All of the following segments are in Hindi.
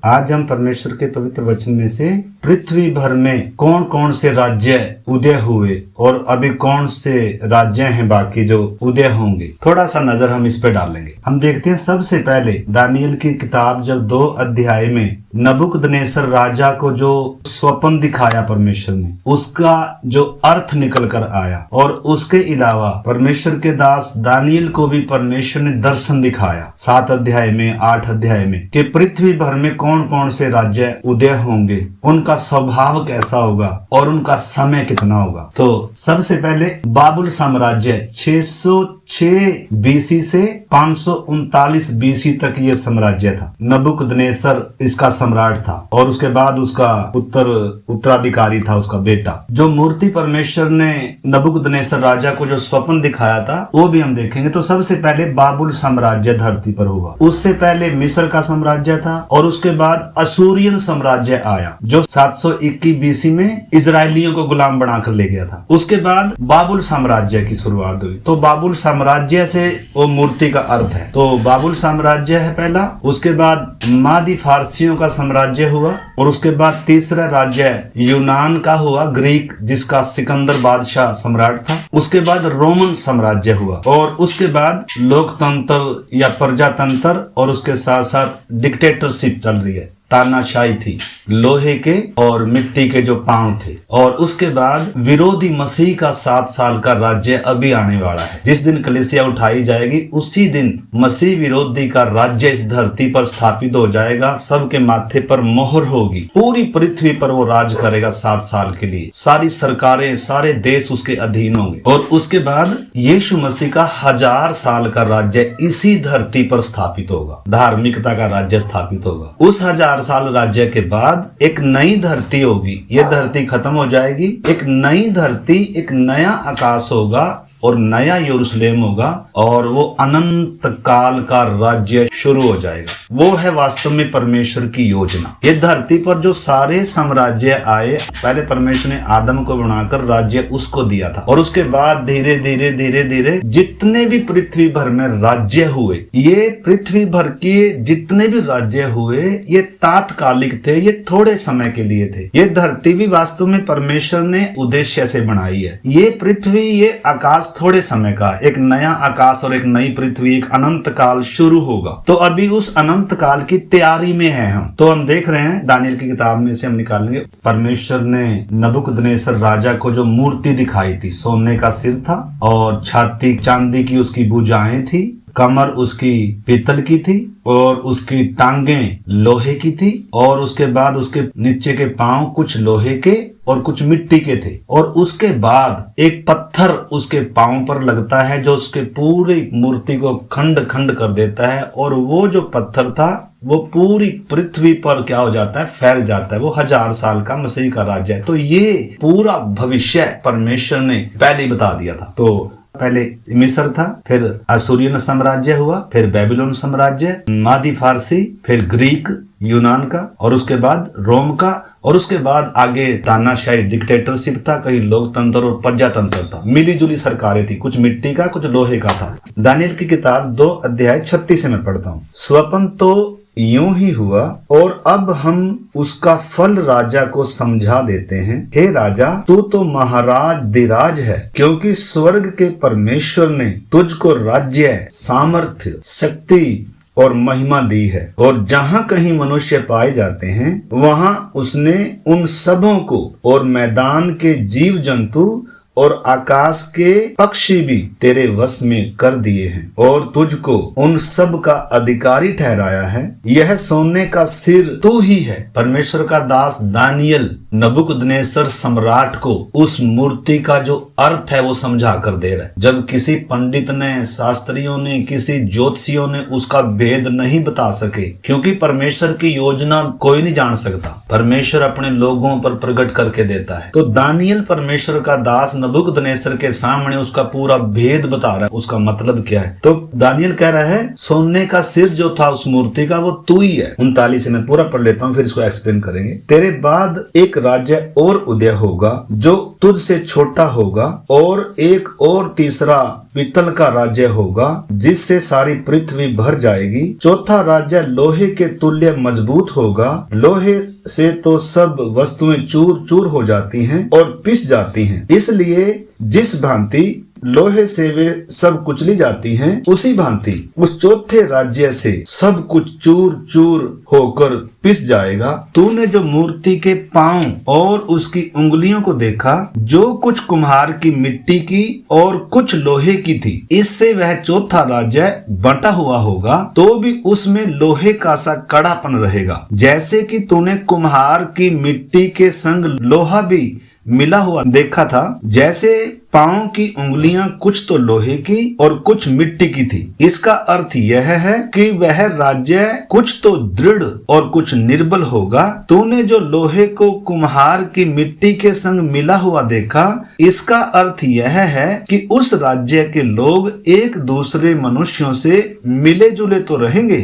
आज हम परमेश्वर के पवित्र वचन में से पृथ्वी भर में कौन कौन से राज्य उदय हुए और अभी कौन से राज्य हैं बाकी जो उदय होंगे, थोड़ा सा नजर हम इस पे डालेंगे। हम देखते हैं सबसे पहले दानियल की किताब जब 2 अध्याय में नबूकदनेस्सर राजा को जो स्वप्न दिखाया परमेश्वर ने, उसका जो अर्थ निकल कर आया, और उसके अलावा परमेश्वर के दास दानियल को भी परमेश्वर ने दर्शन दिखाया 7 अध्याय में 8 अध्याय में कि पृथ्वी भर में कौन कौन से राज्य उदय होंगे, उनका स्वभाव कैसा होगा और उनका समय कितना होगा। तो सबसे पहले बाबुल साम्राज्य 606 बीसी से 539 बीसी तक ये साम्राज्य था। नबूकदनेस्सर इसका सम्राट था और उसके बाद उसका उत्तराधिकारी था उसका बेटा। जो मूर्ति परमेश्वर ने नबूकदनेस्सर राजा को जो स्वप्न दिखाया था वो भी हम देखेंगे। तो सबसे पहले बाबुल साम्राज्य धरती पर हुआ, उससे पहले मिस्र का साम्राज्य था और उसके बाद असूरियन साम्राज्य आया जो 721 बीसी में इजरायलियों को गुलाम बनाकर ले गया था। उसके बाद बाबुल साम्राज्य की शुरुआत हुई। तो बाबुल साम्राज्य से वो मूर्ति का अर्थ है। तो बाबुल साम्राज्य है पहला, उसके बाद मादी फारसियों का साम्राज्य हुआ और उसके बाद तीसरा राज्य यूनान का हुआ, ग्रीक जिसका सिकंदर बादशाह सम्राट था। उसके बाद रोमन साम्राज्य हुआ और उसके बाद लोकतंत्र या प्रजातंत्र और उसके साथ साथ डिक्टेटरशिप चल रही है। तानाशाही थी, लोहे के और मिट्टी के जो पांव थे। और उसके बाद विरोधी मसीह का 7 साल का राज्य अभी आने वाला है। जिस दिन कलीसिया उठाई जाएगी उसी दिन मसीह विरोधी का राज्य इस धरती पर स्थापित हो जाएगा। सबके माथे पर मोहर होगी, पूरी पृथ्वी पर वो राज करेगा 7 साल के लिए। सारी सरकारें, सारे देश उसके अधीन होंगे। और उसके बाद यीशु मसीह का 1000 साल का राज्य इसी धरती पर स्थापित होगा, धार्मिकता का राज्य स्थापित होगा। उस 1000 साल राज्य के बाद एक नई धरती होगी, ये धरती खत्म हो जाएगी, एक नई धरती, एक नया आकाश होगा और नया यरूशलेम होगा और वो अनंत काल का राज्य शुरू हो जाएगा। वो है वास्तव में परमेश्वर की योजना। ये धरती पर जो सारे साम्राज्य आए, पहले परमेश्वर ने आदम को बनाकर राज्य उसको दिया था और उसके बाद धीरे धीरे धीरे धीरे जितने भी पृथ्वी भर में राज्य हुए, ये पृथ्वी भर के जितने भी राज्य हुए ये तात्कालिक थे, ये थोड़े समय के लिए थे। ये धरती भी वास्तव में परमेश्वर ने उद्देश्य से बनाई है। ये पृथ्वी, ये आकाश थोड़े समय का, एक नया आकाश और एक नई पृथ्वी, एक अनंत काल शुरू होगा। तो अभी उस अनंत काल की तैयारी में है हम। तो हम देख रहे हैं दानियल की किताब में से हम निकालेंगे। परमेश्वर ने नबूकदनेस्सर राजा को जो मूर्ति दिखाई थी, सोने का सिर था और छाती चांदी की उसकी भुजाएं थी, कमर उसकी पीतल की थी और उसकी टांगें लोहे की थी और उसके बाद उसके नीचे के पांव कुछ लोहे के और कुछ मिट्टी के थे। और उसके बाद एक पत्थर उसके पांव पर लगता है जो उसके पूरी मूर्ति को खंड खंड कर देता है और वो जो पत्थर था वो पूरी पृथ्वी पर क्या हो जाता है, फैल जाता है। वो 1000 साल का मसीह का राज्य है। तो ये पूरा भविष्य परमेश्वर ने पहले ही बता दिया था। तो पहले मिस्र था, फिर असूरियन साम्राज्य हुआ, फिर बेबीलोन साम्राज्य, मादी फारसी, फिर ग्रीक यूनान का और उसके बाद रोम का और उसके बाद आगे तानाशाही डिक्टेटरशिप था, कहीं लोकतंत्र और प्रजातंत्र था। मिली जुली सरकारें थी, कुछ मिट्टी का कुछ लोहे का था। दानियल की किताब 2 अध्याय 36 से मैं पढ़ता हूँ। स्वप्न तो यूं ही हुआ और अब हम उसका फल राजा को समझा देते हैं। हे राजा, तू तो महाराज दिराज है, क्योंकि स्वर्ग के परमेश्वर ने तुझको राज्य, सामर्थ्य, शक्ति और महिमा दी है। और जहाँ कहीं मनुष्य पाए जाते हैं वहाँ उसने उन सबों को और मैदान के जीव जंतु और आकाश के पक्षी भी तेरे वश में कर दिए हैं और तुझको उन सब का अधिकारी ठहराया है। यह सोने का सिर तू ही है। परमेश्वर का दास दानियल नबूकदनेस्सर सम्राट को उस मूर्ति का जो अर्थ है वो समझा कर दे रहा है। जब किसी पंडित ने, शास्त्रियों ने, किसी ज्योतिषियों ने उसका भेद नहीं बता सके, क्योंकि परमेश्वर की योजना कोई नहीं जान सकता, परमेश्वर अपने लोगों पर प्रकट करके देता है। तो दानियल परमेश्वर का दास नबूकदनेस्सर के सामने उसका पूरा भेद बता रहा है, उसका मतलब क्या है। तो दानियल कह रहा है सोने का सिर जो था उस मूर्ति का वो तू ही है। 39 से मैं पूरा पढ़ लेता हूँ, फिर इसको एक्सप्लेन करेंगे। तेरे बाद एक राज्य और उदय होगा जो तुझसे छोटा होगा और एक और तीसरा पीतल का राज्य होगा जिससे सारी पृथ्वी भर जाएगी। चौथा राज्य लोहे के तुल्य मजबूत होगा। लोहे से तो सब वस्तुएं चूर चूर हो जाती हैं और पिस जाती हैं, इसलिए जिस भांति लोहे से वे सब कुचली जाती हैं, उसी भांति उस चौथे राज्य से सब कुछ चूर चूर होकर पिस जाएगा। तूने जो मूर्ति के पांव और उसकी उंगलियों को देखा, जो कुछ कुम्हार की मिट्टी की और कुछ लोहे की थी, इससे वह चौथा राज्य बंटा हुआ होगा, तो भी उसमें लोहे का सा कड़ापन रहेगा। जैसे कि तूने कुम्हार की मिट्टी के संग लोहा भी मिला हुआ देखा था, जैसे पांव की उंगलियां कुछ तो लोहे की और कुछ मिट्टी की थी। इसका अर्थ यह है कि वह राज्य कुछ तो दृढ़ और कुछ निर्बल होगा। तूने जो लोहे को कुम्हार की मिट्टी के संग मिला हुआ देखा, इसका अर्थ यह है कि उस राज्य के लोग एक दूसरे मनुष्यों से मिले जुले तो रहेंगे,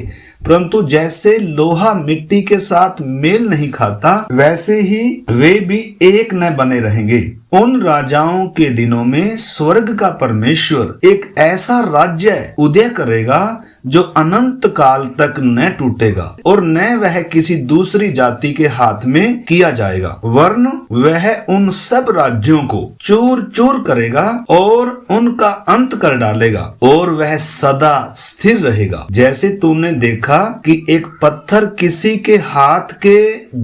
परंतु जैसे लोहा मिट्टी के साथ मेल नहीं खाता, वैसे ही वे भी एक न बने रहेंगे। उन राजाओं के दिनों में स्वर्ग का परमेश्वर एक ऐसा राज्य उदय करेगा जो अनंत काल तक न टूटेगा और न वह किसी दूसरी जाति के हाथ में किया जाएगा, वरन वह उन सब राज्यों को चूर चूर करेगा और उनका अंत कर डालेगा और वह सदा स्थिर रहेगा। जैसे तुमने देखा कि एक पत्थर किसी के हाथ के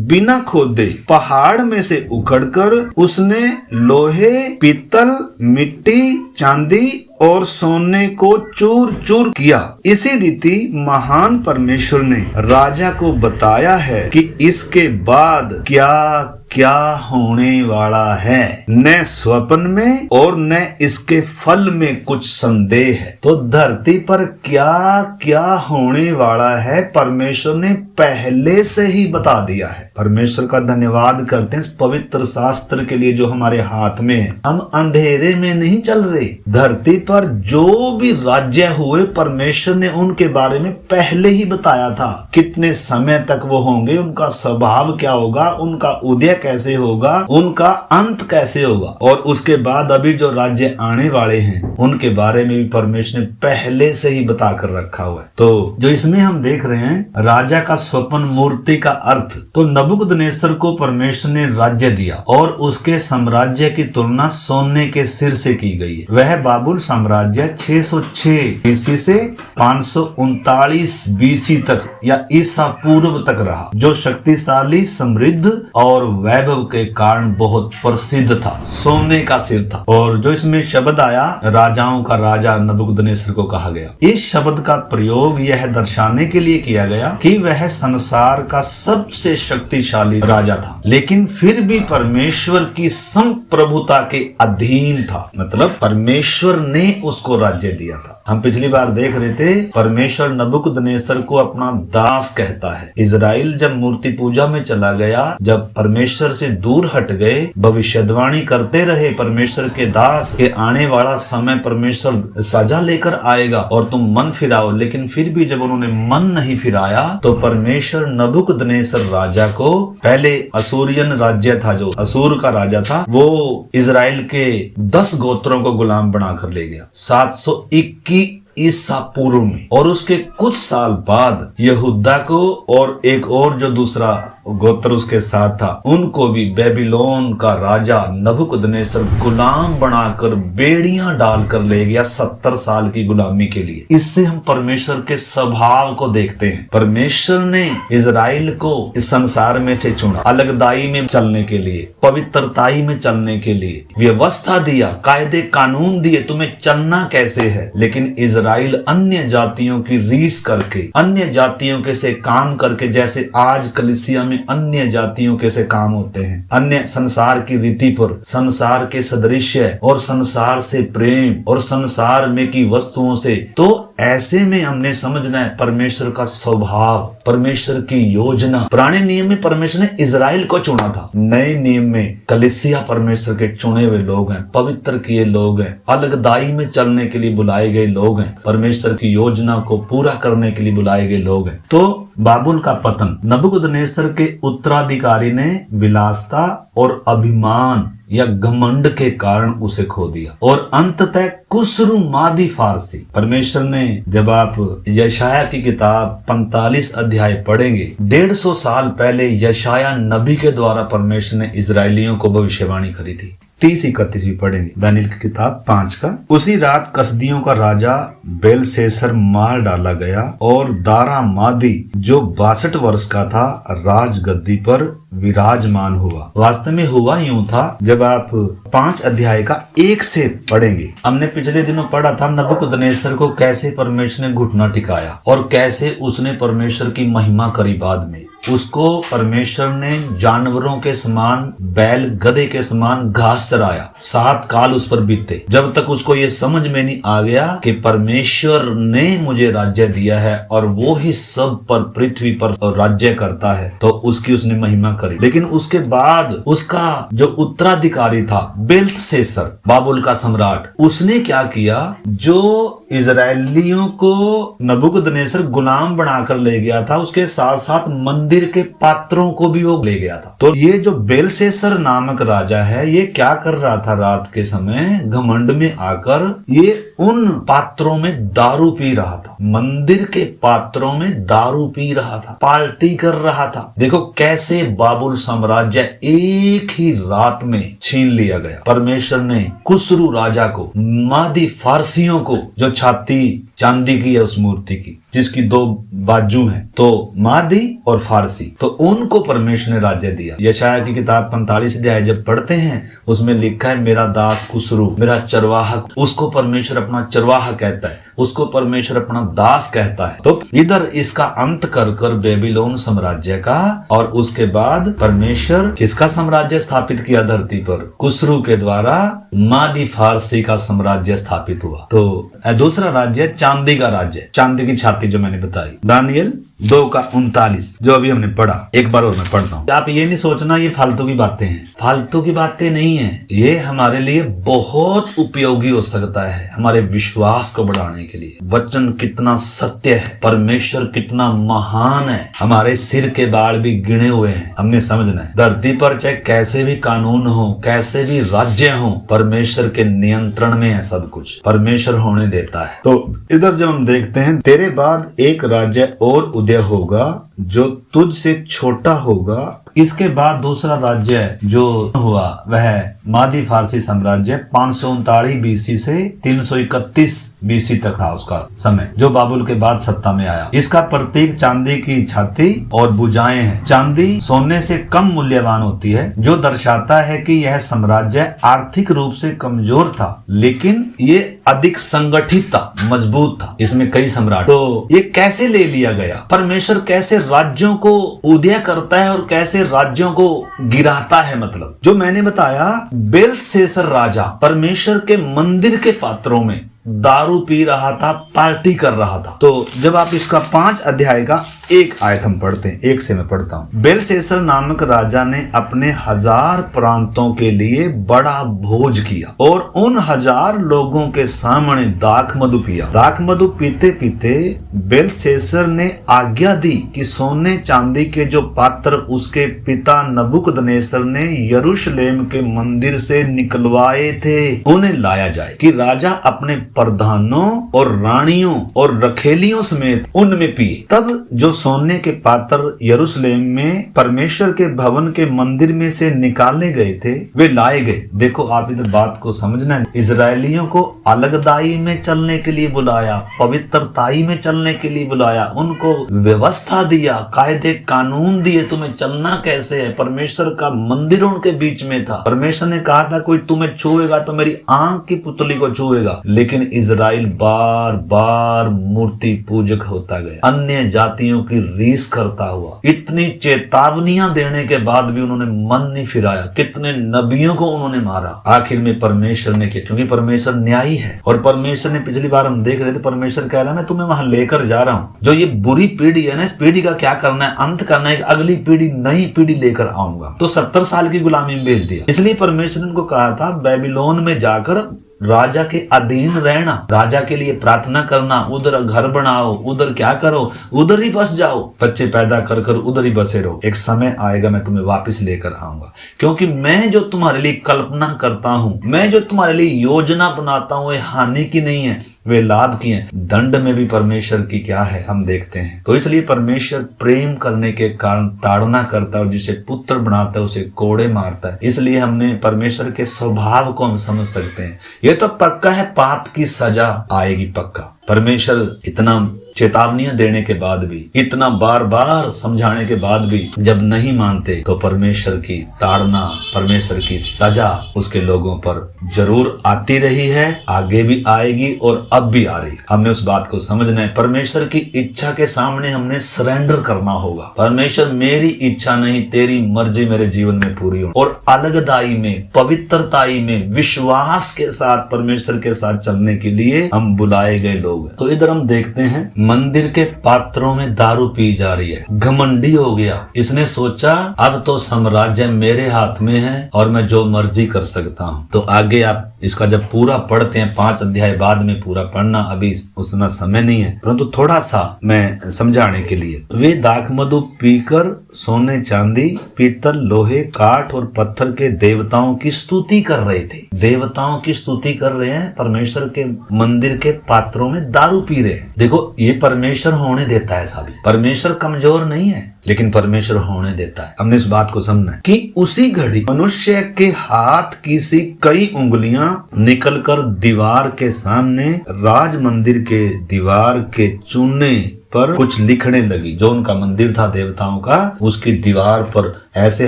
बिना खोदे पहाड़ में से उखड़कर उसने लोहे, पीतल, मिट्टी, चांदी और सोने को चूर चूर किया। इसी रीति महान परमेश्वर ने राजा को बताया है कि इसके बाद क्या क्या होने वाला है। न स्वप्न में और न इसके फल में कुछ संदेह है। तो धरती पर क्या क्या होने वाला है परमेश्वर ने पहले से ही बता दिया है। परमेश्वर का धन्यवाद करते हैं इस पवित्र शास्त्र के लिए जो हमारे हाथ में है। हम अंधेरे में नहीं चल रहे। धरती पर जो भी राज्य हुए परमेश्वर ने उनके बारे में पहले ही बताया था। कितने समय तक वो होंगे, उनका स्वभाव क्या होगा, उनका उदय कैसे होगा, उनका अंत कैसे होगा, और उसके बाद अभी जो राज्य आने वाले हैं उनके बारे में भी परमेश्वर ने पहले से ही बता कर रखा हुआ है। तो जो इसमें हम देख रहे हैं राजा का स्वप्न मूर्ति का अर्थ, तो नबूकदनेस्सर को परमेश्वर ने राज्य दिया और उसके साम्राज्य की तुलना सोने के सिर से की गई है। वह बाबुल साम्राज्य 606 बीसी से 539 बीसी तक या ईसा पूर्व तक रहा, जो शक्तिशाली, समृद्ध और वैभव के कारण बहुत प्रसिद्ध था। सोने का सिर था। और जो इसमें शब्द आया राजाओं का राजा नबूकदनेस्सर को कहा गया, इस शब्द का प्रयोग यह दर्शाने के लिए किया गया कि वह संसार का सबसे शक्तिशाली राजा था, लेकिन फिर भी परमेश्वर की संप्रभुता के अधीन था। मतलब परमेश्वर ने उसको राज्य दिया था। हम पिछली बार देख रहे थे परमेश्वर नबूकदनेस्सर को अपना दास कहता है। इजराइल जब मूर्ति पूजा में चला गया, जब परमेश्वर से दूर हट गए, भविष्यवाणी करते रहे परमेश्वर के दास के आने वाला समय परमेश्वर सजा लेकर आएगा और तुम मन फिराओ, लेकिन फिर भी जब उन्होंने मन नहीं फिराया तो परमेश्वर नबूकदनेस्सर राजा को, पहले असूरियन राज्य था जो असूर का राजा था, वो इजराइल के 10 गोत्रों को गुलाम बनाकर ले गया 721 ईसा पूर्व में। और उसके कुछ साल बाद यहूदा को और एक और जो दूसरा गोत्र उसके साथ था, उनको भी बेबीलोन का राजा नबूकदनेस्सर गुलाम बनाकर बेड़ियां डालकर ले गया 70 साल की गुलामी के लिए। इससे हम परमेश्वर के स्वभाव को देखते हैं। परमेश्वर ने इजराइल को इस संसार में से चुना, अलगदाई में चलने के लिए, पवित्रताई में चलने के लिए, व्यवस्था दिया, कायदे कानून दिए, तुम्हें चलना कैसे है। लेकिन इजराइल अन्य जातियों की रीस करके, अन्य जातियों के से काम करके, जैसे आज कलीसिया में अन्य जातियों के से काम होते हैं, अन्य संसार की रीति पर, संसार के सदृश्य और संसार से प्रेम और संसार में की वस्तुओं से, तो ऐसे में हमने समझना है परमेश्वर का स्वभाव, परमेश्वर की योजना। पुराने नियम में परमेश्वर ने इजराइल को चुना था, नए नियम में कलीसिया परमेश्वर के चुने हुए लोग हैं, पवित्र किए लोग हैं, अलगदाई में चलने के लिए बुलाए गए लोग हैं, परमेश्वर की योजना को पूरा करने के लिए बुलाए गए लोग हैं। तो बाबुल का पतन, नबूकदनेस्सर के उत्तराधिकारी ने विलासता और अभिमान या घमंड के कारण उसे खो दिया। और अंततः कुस्रू मादी फारसी, परमेश्वर ने, जब आप यशाया की किताब 45 अध्याय पढ़ेंगे, 150 साल पहले यशाया नबी के द्वारा परमेश्वर ने इजरायलियों को भविष्यवाणी करी थी। 30-31 भी पढ़ेंगे दानिएल की किताब 5 का। उसी रात कसदियों का राजा बेलशस्सर मार डाला गया और दारा मादी जो 62 वर्ष का था राजगद्दी पर विराजमान हुआ। वास्तव में हुआ यूं था, जब आप 5 अध्याय का 1 से पढ़ेंगे, हमने पिछले दिनों पढ़ा था नबूकदनेस्सर को कैसे परमेश्वर ने घुटना टिकाया और कैसे उसने परमेश्वर की महिमा करी। बाद में उसको परमेश्वर ने जानवरों के समान, बैल गधे के समान घास चराया। 7 काल उस पर बीते, जब तक उसको ये समझ में नहीं आ गया कि परमेश्वर ने मुझे राज्य दिया है और वो ही सब पर, पृथ्वी पर राज्य करता है, तो उसकी उसने महिमा करी। लेकिन उसके बाद उसका जो उत्तराधिकारी था बेलशस्सर, बाबुल का सम्राट, उसने क्या किया, जो इजरायलियों को नबूकदनेस्सर गुलाम बनाकर ले गया था, उसके साथ साथ मंदिर के पात्रों को भी वो ले गया था। तो ये जो बेलशस्सर नामक राजा है, ये क्या कर रहा था, रात के समय घमंड में आकर ये उन पात्रों में दारू पी रहा था, मंदिर के पात्रों में दारू पी रहा था, पार्टी कर रहा था। देखो कैसे बाबुल साम्राज्य एक ही रात में छीन लिया गया। परमेश्वर ने कुस्रू राजा को, मादी फारसियों को, जो छाती चांदी की है उस मूर्ति की जिसकी 2 बाजू हैं, तो मादी और फारसी, तो उनको परमेश्वर ने राज्य दिया। यशाया की किताब 45 अध्याय जब पढ़ते हैं, उसमें लिखा है मेरा दास कुस्रू, मेरा चरवाहा, उसको परमेश्वर अपना चरवाहा कहता है, उसको परमेश्वर अपना दास कहता है। तो इधर इसका अंत कर कर बेबीलोन साम्राज्य का, और उसके बाद परमेश्वर किसका साम्राज्य स्थापित किया धरती पर, कुस्रू के द्वारा मादी फारसी का साम्राज्य स्थापित हुआ। तो दूसरा राज्य चांदी का राज्य, चांदी की छाती जो मैंने बताई, दानिएल 2:39 जो अभी हमने पढ़ा। एक बार और मैं पढ़ता हूँ। आप ये नहीं सोचना ये फालतू की बातें हैं, फालतू की बातें नहीं है, ये हमारे लिए बहुत उपयोगी हो सकता है, हमारे विश्वास को बढ़ाने के लिए। वचन कितना सत्य है, परमेश्वर कितना महान है, हमारे सिर के बाल भी गिने हुए हैं, हमने समझना है। धरती पर चाहे कैसे भी कानून हो, कैसे भी राज्य हो, परमेश्वर के नियंत्रण में है सब कुछ, परमेश्वर होने देता है। तो इधर जब हम देखते हैं, तेरे बाद एक राज्य और उदय होगा जो तुझ से छोटा होगा। इसके बाद दूसरा राज्य जो हुआ वह मादी फारसी साम्राज्य 539 बीसी से 331 बीसी तक था उसका समय, जो बाबुल के बाद सत्ता में आया। इसका प्रतीक चांदी की छाती और भुजाएं हैं। चांदी सोने से कम मूल्यवान होती है, जो दर्शाता है कि यह साम्राज्य आर्थिक रूप से कमजोर था, लेकिन ये अधिक संगठित था, मजबूत था, इसमें कई सम्राट। तो ये कैसे ले लिया गया, परमेश्वर कैसे राज्यों को उदय करता है और कैसे राज्यों को गिराता है। मतलब जो मैंने बताया, बेलशस्सर राजा परमेश्वर के मंदिर के पात्रों में दारू पी रहा था, पार्टी कर रहा था। तो जब आप इसका 5 अध्याय का 1 आयत हम पढ़ते हैं, 1 से मैं पढ़ता हूँ। बेलशस्सर नामक राजा ने अपने 1000 प्रांतों के लिए बड़ा भोज किया और उन 1000 लोगों के सामने दाख मधु पिया। दाख मधु पीते पीते बेलशस्सर ने आज्ञा दी कि सोने चांदी के जो पात्र उसके पिता नबूकदनेस्सर ने यरूशलेम के मंदिर से निकलवाए थे, उन्हें लाया जाए कि राजा अपने प्रधानों और रानियों और रखेलियों समेत उनमें पिए। तब जो सोने के पात्र यरूशलेम में परमेश्वर के भवन के मंदिर में से निकाले गए थे, वे लाए गए। देखो आप इधर बात को समझना है, इजरायलियों को अलगदाई में चलने के लिए बुलाया, पवित्रताई में चलने के लिए बुलाया, उनको व्यवस्था दिया, कायदे कानून दिए, तुम्हें चलना कैसे है। परमेश्वर का मंदिर उनके बीच में था। परमेश्वर ने कहा था कोई तुम्हें छुएगा तो मेरी आंख की पुतली को छुएगा, लेकिन इजराइल बार बार मूर्ति पूजक होता गया, अन्य जातियों की रीस करता हुआ। इतनी चेतावनियां देने के बाद भी उन्होंने मन नहीं फिराया। कितने नबियों को उन्होंने मारा। आखिर में परमेश्वर ने किया, क्योंकि परमेश्वर न्यायी है। और परमेश्वर ने, पिछली बार हम देख रहे थे, परमेश्वर कह रहा है मैं तुम्हें वहां लेकर जा रहा हूं। जो ये बुरी पीढ़ी है ना, इस पीढ़ी का क्या करना है, अंत करना है, अगली पीढ़ी, नई पीढ़ी लेकर आऊंगा। तो 70 साल की गुलामी में भेज दिया। इसलिए परमेश्वर ने उनको कहा था बेबीलोन में जाकर राजा के अधीन रहना, राजा के लिए प्रार्थना करना, उधर घर बनाओ, उधर क्या करो, उधर ही बस जाओ, बच्चे पैदा कर कर उधर ही बसे रहो। एक समय आएगा मैं तुम्हें वापस लेकर आऊंगा, क्योंकि मैं जो तुम्हारे लिए कल्पना करता हूँ, मैं जो तुम्हारे लिए योजना बनाता हूँ, वे हानि की नहीं है, वे लाभ की हैं। दंड में भी परमेश्वर की क्या है हम देखते हैं। तो इसलिए परमेश्वर प्रेम करने के कारण ताड़ना करता है, और जिसे पुत्र बनाता है उसे कोड़े मारता है। इसलिए हमने परमेश्वर के स्वभाव को हम समझ सकते हैं। ये तो पक्का है, पाप की सजा आएगी पक्का। परमेश्वर इतना चेतावनियां देने के बाद भी, इतना बार बार समझाने के बाद भी जब नहीं मानते, तो परमेश्वर की ताड़ना, परमेश्वर की सजा उसके लोगों पर जरूर आती रही है, आगे भी आएगी और अब भी आ रही है। हमने उस बात को समझना है। परमेश्वर की इच्छा के सामने हमने सरेंडर करना होगा। परमेश्वर, मेरी इच्छा नहीं, तेरी मर्जी मेरे जीवन में पूरी हो। और अलगदाई में, पवित्रताई में, विश्वास के साथ परमेश्वर के साथ चलने के लिए हम बुलाए गए लोग। तो इधर हम देखते हैं मंदिर के पात्रों में दारू पी जा रही है। घमंडी हो गया, इसने सोचा अब तो साम्राज्य मेरे हाथ में है और मैं जो मर्जी कर सकता हूँ। तो आगे आप इसका जब पूरा पढ़ते हैं, 5 अध्याय बाद में पूरा पढ़ना, अभी उतना समय नहीं है, परंतु थोड़ा सा मैं समझाने के लिए। वे दाख मधु पीकर सोने चांदी, पीतल, लोहे, काठ और पत्थर के देवताओं की स्तुति कर रहे थे। देवताओं की स्तुति कर रहे हैं, परमेश्वर के मंदिर के पात्रों में दारू पी रहे हैं। देखो, ये परमेश्वर होने देता है सभी। परमेश्वर कमजोर नहीं है, लेकिन परमेश्वर होने देता है। हमने इस बात को समझना है कि उसी घड़ी मनुष्य के हाथ की सी कई उंगलियां निकलकर दीवार के सामने, राज मंदिर के दीवार के चूने पर कुछ लिखने लगी। जो उनका मंदिर था देवताओं का, उसकी दीवार पर ऐसे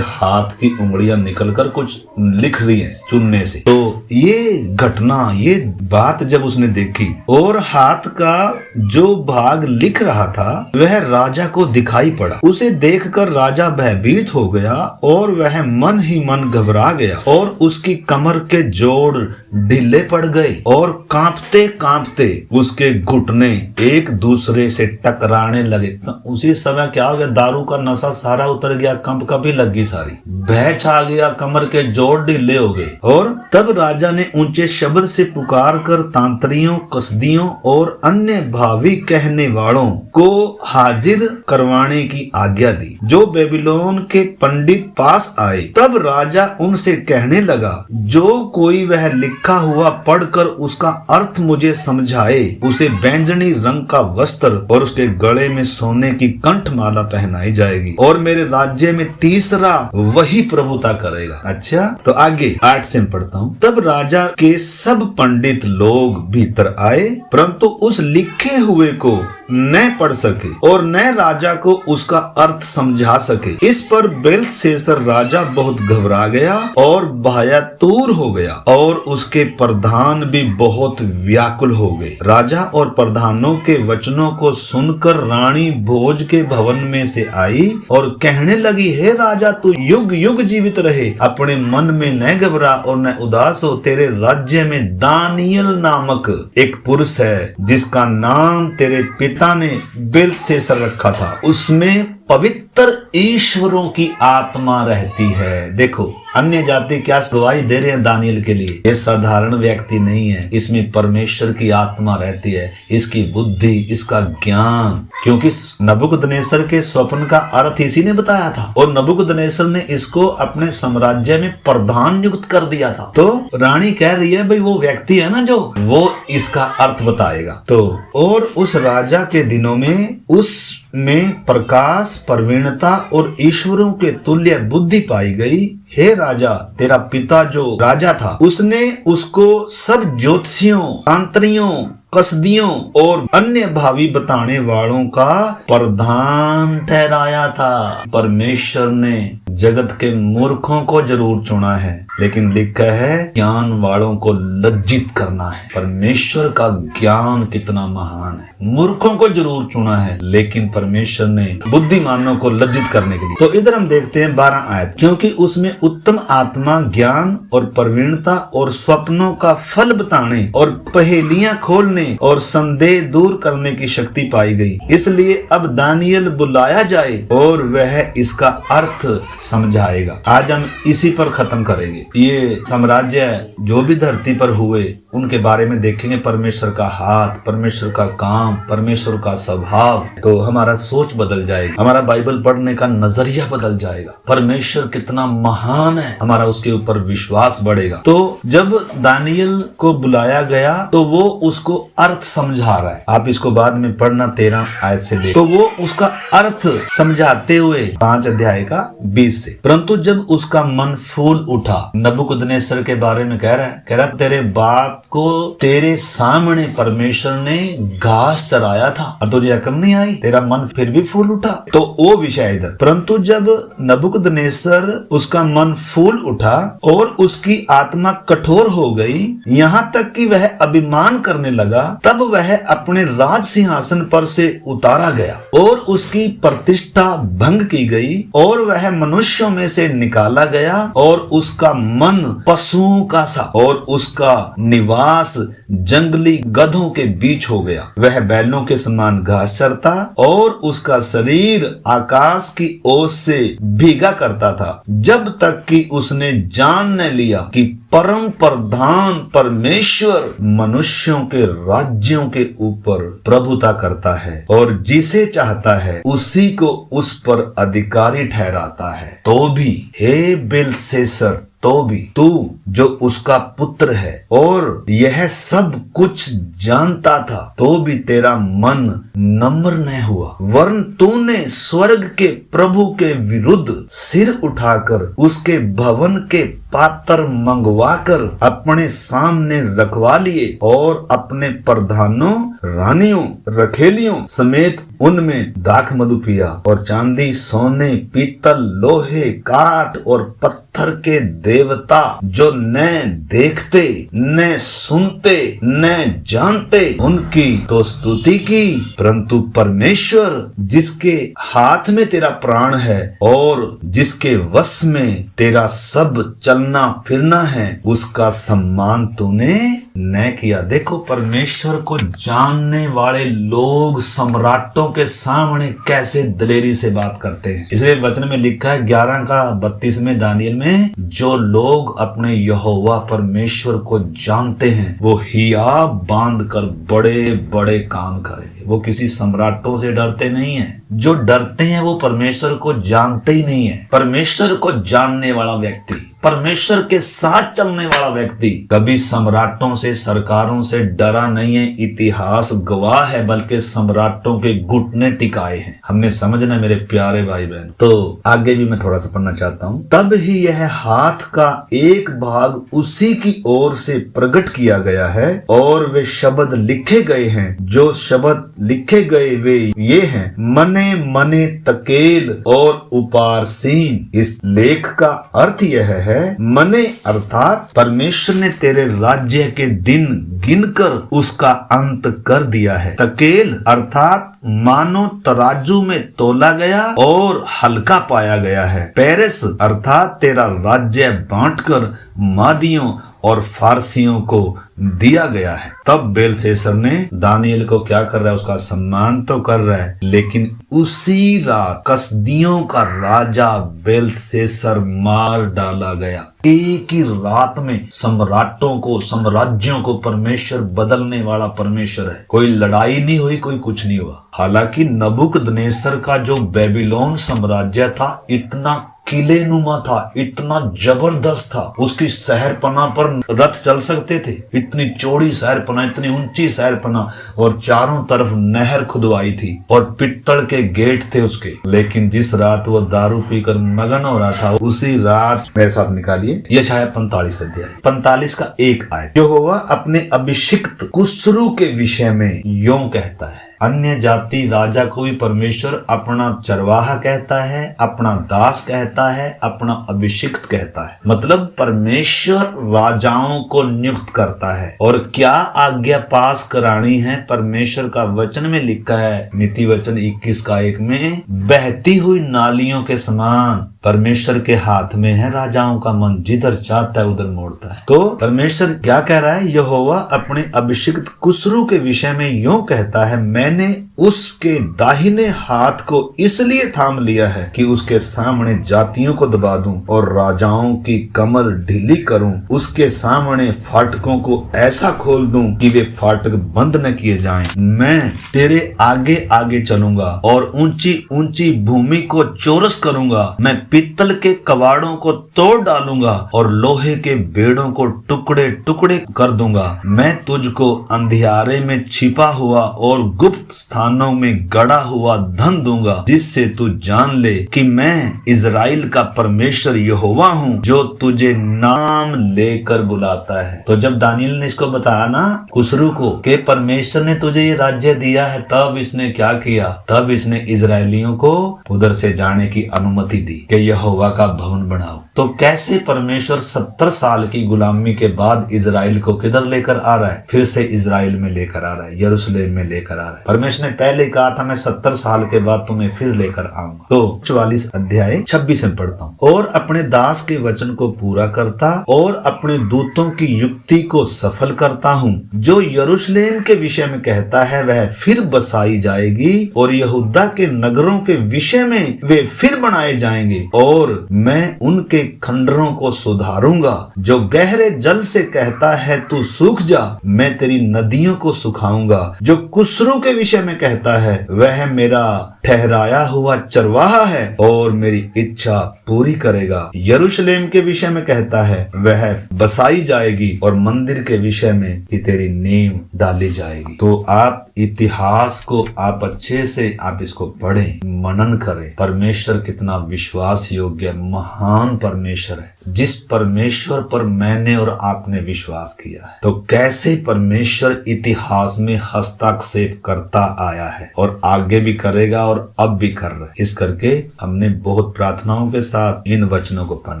हाथ की उंगलियां निकलकर कुछ लिख रही हैं चुनने से। तो ये घटना, ये बात जब उसने देखी और हाथ का जो भाग लिख रहा था वह राजा को दिखाई पड़ा, उसे देखकर राजा भयभीत हो गया और वह मन ही मन घबरा गया और उसकी कमर के जोड़ ढीले पड़ गए और कांपते कांपते उसके घुटने एक दूसरे से टकराने लगे। उसी समय क्या हो गया, दारू का नशा सारा उतर गया, कंप कभी लगी सारी, भय छा गया, कमर के जोड़ ढीले हो गए। और तब राजा ने ऊंचे शब्द से पुकार कर तांत्रियों, कसदियों और अन्य भावी कहने वालों को हाजिर करवाने की आज्ञा दी, जो बेबीलोन के पंडित पास आए। तब राजा उनसे कहने लगा, जो कोई वह लिखा हुआ पढ़कर उसका अर्थ मुझे समझाए, उसे बैंजनी रंग का वस्त्र और उसके गले में सोने की कंठमाला पहनाई जाएगी और मेरे राज्य में तीसरा वही प्रभुता करेगा। अच्छा, तो आगे 8 से पढ़ता हूँ। तब राजा के सब पंडित लोग भीतर आए, परंतु उस लिखे हुए को न पढ़ सके और न राजा को उसका अर्थ समझा सके। इस पर बेल्तशस्सर राजा बहुत घबरा गया और भयातुर हो गया और उसके प्रधान भी बहुत व्याकुल हो गए। राजा और प्रधानों के वचनों को सुनकर रानी भोज के भवन में से आई और कहने लगी, हे राजा, तू युग युग जीवित रहे, अपने मन में न घबरा और न उदास हो। तेरे राज्य में दानियल नामक एक पुरुष है, जिसका नाम तेरे पिता ने बेल्तशस्सर रखा था। उसमें पवित्र ईश्वरों की आत्मा रहती है। देखो, अन्य जाति क्या गवाही दे रहे हैं दानियल के लिए। ये साधारण व्यक्ति नहीं है, इसमें परमेश्वर की आत्मा रहती है, इसकी बुद्धि, इसका ज्ञान, क्योंकि नबूकदनेस्सर के स्वप्न का अर्थ इसी ने बताया था और नबूकदनेस्सर ने इसको अपने साम्राज्य में प्रधान नियुक्त कर दिया था। तो रानी कह रही है, भाई वो व्यक्ति है ना जो, वो इसका अर्थ बताएगा। तो और उस राजा के दिनों में उसमें प्रकाश, प्रवीणता और ईश्वरों के तुल्य बुद्धि पाई गई। हे राजा, तेरा पिता जो राजा था, उसने उसको सब ज्योतिषियों, तांत्रियों, कसदियों और अन्य भावी बताने वालों का प्रधान ठहराया था। परमेश्वर ने जगत के मूर्खों को जरूर चुना है, लेकिन लिखा है ज्ञान वालों को लज्जित करना है। परमेश्वर का ज्ञान कितना महान है। मूर्खों को जरूर चुना है, लेकिन परमेश्वर ने बुद्धिमानों को लज्जित करने के लिए। तो इधर हम देखते हैं 12 आयत, क्योंकि उसमें उत्तम आत्मा, ज्ञान और प्रवीणता और स्वप्नों का फल बताने और पहेलियां खोलने और संदेह दूर करने की शक्ति पाई गई। इसलिए अब दानियल बुलाया जाए और वह इसका अर्थ समझाएगा। आज हम इसी पर खत्म करेंगे। ये साम्राज्य जो भी धरती पर हुए उनके बारे में देखेंगे, परमेश्वर का हाथ, परमेश्वर का काम, परमेश्वर का स्वभाव। तो हमारा सोच बदल जाएगा, हमारा बाइबल पढ़ने का नजरिया बदल जाएगा। परमेश्वर कितना महान है, हमारा उसके ऊपर विश्वास बढ़ेगा। तो जब दानियल को बुलाया गया तो वो उसको अर्थ समझा रहा है। आप इसको बाद में पढ़ना 13 आयत से ले। तो वो उसका अर्थ समझाते हुए 5 अध्याय का 20 से। परंतु जब उसका मन फूल उठा, नबूकदनेस्सर के बारे में कह रहा तेरे बाप को तेरे सामने परमेश्वर ने घास चराया था और तुझे अकल नहीं आई, तेरा मन फिर भी फूल उठा। तो वो विषय इधर। परंतु जब नबूकदनेस्सर उसका मन फूल उठा और उसकी आत्मा कठोर हो गई, यहाँ तक कि वह अभिमान करने लगा, तब वह अपने राज सिंहासन पर से उतारा गया और उसकी प्रतिष्ठा भंग की गई और वह मनुष्यों में से निकाला गया और उसका मन पशुओं का सा और उसका निवास जंगली गधों के बीच हो गया। वह बैलों के समान घास चरता और उसका शरीर आकाश की ओस से भीगा करता था, जब तक कि उसने जान न लिया कि परम प्रधान परमेश्वर मनुष्यों के राज्यों के ऊपर प्रभुता करता है और जिसे चाहता है उसी को उस पर अधिकारी ठहराता है। तो भी हे बेलशस्सर, तो भी तू जो उसका पुत्र है और यह सब कुछ जानता था, तो भी तेरा मन नम्र न हुआ, वरन तूने स्वर्ग के प्रभु के विरुद्ध सिर उठाकर उसके भवन के पात्र मंगवाकर अपने सामने रखवा लिए और अपने प्रधानों, रानियों, रखेलियों समेत उनमें दाख मधु पिया और चांदी, सोने, पीतल, लोहे, काठ और पत्थर के देवता जो न देखते, न सुनते, न जानते, उनकी तो स्तुति की। परंतु परमेश्वर जिसके हाथ में तेरा प्राण है और जिसके वश में तेरा सब चलना फिरना है, उसका सम्मान तूने न किया। देखो, परमेश्वर को जानने वाले लोग सम्राटों के सामने कैसे दलेरी से बात करते हैं। इसलिए वचन में लिखा है 11 का 32 में दानियल में, जो लोग अपने यहोवा परमेश्वर को जानते हैं वो हियाव बांध कर बड़े बड़े काम करेंगे। वो किसी सम्राटों से डरते नहीं है। जो डरते हैं वो परमेश्वर को जानते ही नहीं है। परमेश्वर को जानने वाला व्यक्ति, परमेश्वर के साथ चलने वाला व्यक्ति कभी सम्राटों से, सरकारों से डरा नहीं है। इतिहास गवाह है, बल्कि सम्राटों के घुटने टिकाए हैं। हमने समझना मेरे प्यारे भाई बहन। तो आगे भी मैं थोड़ा सा पढ़ना चाहता हूँ। तब ही यह हाथ का एक भाग उसी की ओर से प्रकट किया गया है और वे शब्द लिखे गए हैं। जो शब्द लिखे गए वे ये हैं, मने मने तकेल और उपारसीन। इस लेख का अर्थ यह है, मने अर्थात परमेश्वर ने तेरे राज्य के दिन गिनकर उसका अंत कर दिया है। तकेल अर्थात मानो तराजू में तोला गया और हल्का पाया गया है। पेरेस अर्थात तेरा राज्य बांटकर मादियों और फारसियों को दिया गया है। तब बेलशस्सर ने दानियल को क्या कर रहा है, उसका सम्मान तो कर रहा है, लेकिन उसी रात कसदियों का राजा बेलशस्सर मार डाला गया। एक ही रात में सम्राटों को, साम्राज्यों को परमेश्वर बदलने वाला परमेश्वर है। कोई लड़ाई नहीं हुई, कोई कुछ नहीं हुआ। हालांकि नबूकदनेस्सर का जो बेबीलोन साम्राज्य था इतना किले नुमा था, इतना जबरदस्त था। उसकी शहरपना पर रथ चल सकते थे। इतनी चौड़ी शहरपना, इतनी ऊंची शहरपना और चारों तरफ नहर खुदवाई थी और पित्तल के गेट थे उसके। लेकिन जिस रात वो दारू पीकर मगन हो रहा था, उसी रात मेरे साथ निकालिए यशायाह 45 अध्याय 45 का 1 आयत। यहोवा अपने अभिषिक्त कुस्रू के विषय में यूं कहता है। अन्य जाति राजा को भी परमेश्वर अपना चरवाहा कहता है, अपना दास कहता है, अपना अभिषिक्त कहता है। मतलब परमेश्वर राजाओं को नियुक्त करता है। और क्या आज्ञा पास करानी है, परमेश्वर का वचन में लिखा है, नीति वचन 21 का 1 में, बहती हुई नालियों के समान परमेश्वर के हाथ में है राजाओं का मन, जिधर चाहता है उधर मोड़ता है। तो परमेश्वर क्या कह रहा है, यहोवा अपने अभिषिक्त कुस्रू के विषय में यूं कहता है, मैंने उसके दाहिने हाथ को इसलिए थाम लिया है कि उसके सामने जातियों को दबा दूं और राजाओं की कमर ढीली करूं, उसके सामने फाटकों को ऐसा खोल दूं कि वे फाटक बंद न किए जाएं। मैं तेरे आगे आगे चलूंगा और ऊंची ऊंची भूमि को चौरस करूंगा। मैं पीतल के कवाड़ों को तोड़ डालूंगा और लोहे के बेड़ों को टुकड़े टुकड़े कर दूंगा। मैं तुझको अंधियारे में छिपा हुआ और गुप्त स्थानों में गड़ा हुआ धन दूंगा, जिससे तू जान ले कि मैं इजराइल का परमेश्वर यहोवा हूँ, जो तुझे नाम लेकर बुलाता है। तो जब दानियल ने इसको बताया ना खुसरू को कि परमेश्वर ने तुझे ये राज्य दिया है, तब इसने क्या किया? तब इसने इजरायलियों को उधर से जाने की अनुमति दी कि यहोवा का भवन बनाओ। तो कैसे परमेश्वर 70 साल की गुलामी के बाद इजराइल को किधर लेकर आ रहा है? फिर से इजराइल में लेकर आ रहा है, यरूशलेम में लेकर आ रहा है। परमेश्वर ने पहले कहा था मैं 70 साल के बाद तुम्हें फिर लेकर आऊंगा। तो 44 अध्याय 26 में पढ़ता हूँ। और अपने दास के वचन को पूरा करता और अपने दूतों की युक्ति को सफल करता हूँ। जो यरूशलेम के विषय में कहता है वह फिर बसाई जाएगी और यहूदा के नगरों के विषय में वे फिर बनाए जाएंगे, और मैं उनके खंडरों को सुधारूंगा। जो गहरे जल से कहता है तू सूख जा, मैं तेरी नदियों को सुखाऊंगा। जो कुसरू के विषय में कहता है वह मेरा ठहराया हुआ चरवाहा है और मेरी इच्छा पूरी करेगा। यरूशलेम के विषय में कहता है वह बसाई जाएगी और मंदिर के विषय में कि तेरी नींव डाली जाएगी। तो आप इतिहास को आप अच्छे से आप इसको पढ़ें, मनन करें। परमेश्वर कितना विश्वास योग्य महान परमेश्वर है, जिस परमेश्वर पर मैंने और आपने विश्वास किया है। तो कैसे परमेश्वर इतिहास में हस्तक्षेप करता आया है और आगे भी करेगा और अब भी कर रहा है। इस करके हमने बहुत प्रार्थनाओं के साथ इन वचनों को पढ़ना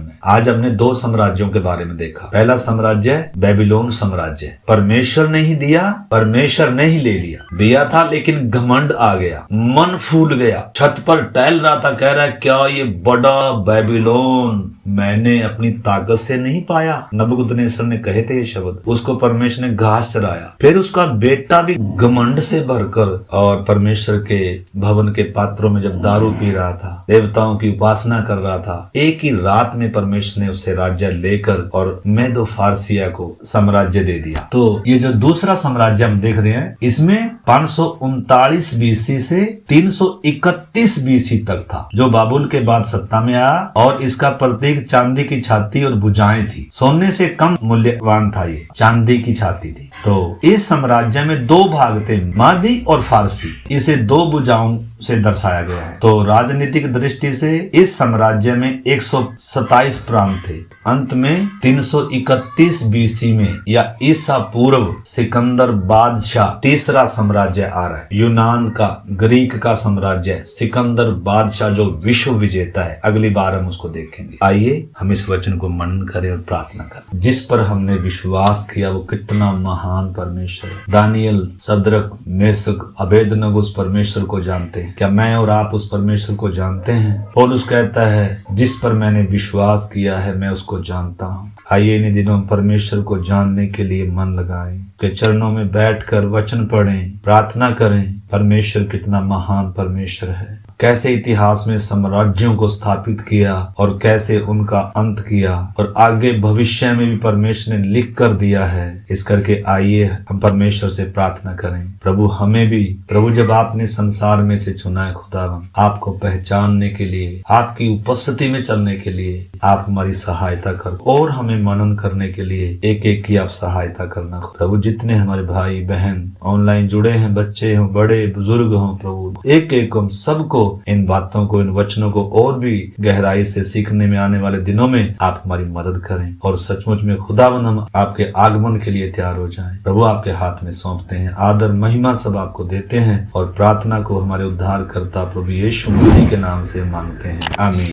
है। आज हमने 2 साम्राज्यों के बारे में देखा। पहला साम्राज्य बेबीलोन साम्राज्य। परमेश्वर ने ही दिया, परमेश्वर ने ही ले लिया। दिया था लेकिन घमंड आ गया, मन फूल गया, छत पर टहल रहा था, कह रहा है क्या ये बड़ा बेबीलोन मैंने अपनी ताकत से नहीं पाया। नबूकदनेस्सर ने कहे थे ये शब्द, उसको परमेश्वर ने घास चराया। फिर उसका बेटा भी घमंड से भरकर और परमेश्वर के भवन के पात्रों में जब दारू पी रहा था, देवताओं की उपासना कर रहा था, एक ही रात में परमेश्वर ने उससे राज्य लेकर और मेदो फारसिया को साम्राज्य दे दिया। तो ये जो दूसरा साम्राज्य हम देख रहे हैं, इसमें 539 बीसी से 331 बीसी तक था, जो बाबुल के बाद सत्ता में आया। और इसका प्रतीक चांदी की छाती और भुजाएं थी। सोने से कम मूल्यवान था, ये चांदी की छाती थी। तो इस साम्राज्य में 2 भाग थे, मादी और फारसी। इसे 2 भुजाओं से दर्शाया गया है। तो राजनीतिक दृष्टि से इस साम्राज्य में 127 प्रांत थे। अंत में 331 बीसी में या ईसा पूर्व सिकंदर बादशाह तीसरा साम्राज्य आ रहा है। यूनान का, ग्रीक का साम्राज्य, सिकंदर बादशाह जो विश्व विजेता है। अगली बार हम उसको देखेंगे। आइए हम इस वचन को मनन करें और प्रार्थना करें। जिस पर हमने विश्वास किया वो कितना महान परमेश्वर है। दानियल, सद्रक, मेशक, अबेदनगो उस परमेश्वर को जानते हैं। क्या मैं और आप उस परमेश्वर को जानते हैं? पौलुस कहता है जिस पर मैंने विश्वास किया है मैं उसको जानता हूँ। आइए इन दिनों परमेश्वर को जानने के लिए मन लगाएं, के चरणों में बैठकर वचन पढ़ें, प्रार्थना करें। परमेश्वर कितना महान परमेश्वर है, कैसे इतिहास में साम्राज्यों को स्थापित किया और कैसे उनका अंत किया, और आगे भविष्य में भी परमेश्वर ने लिख कर दिया है। इस करके आइए हम परमेश्वर से प्रार्थना करें। प्रभु हमें भी, प्रभु जब आपने संसार में से चुना है खुदावन, आपको पहचानने के लिए, आपकी उपस्थिति में चलने के लिए आप हमारी सहायता कर, और हमें मनन करने के लिए एक एक की आप सहायता करना। प्रभु जितने हमारे भाई बहन ऑनलाइन जुड़े हैं, बच्चे हों, बड़े बुजुर्ग हों, प्रभु एक एक हम सबको इन बातों को, इन वचनों को और भी गहराई से सीखने में आने वाले दिनों में आप हमारी मदद करें, और सचमुच में खुदावन हम आपके आगमन के लिए तैयार हो जाएं। प्रभु आपके हाथ में सौंपते हैं, आदर महिमा सब आपको देते हैं, और प्रार्थना को हमारे उद्धारकर्ता प्रभु यीशु मसीह के नाम से मांगते हैं, आमीन।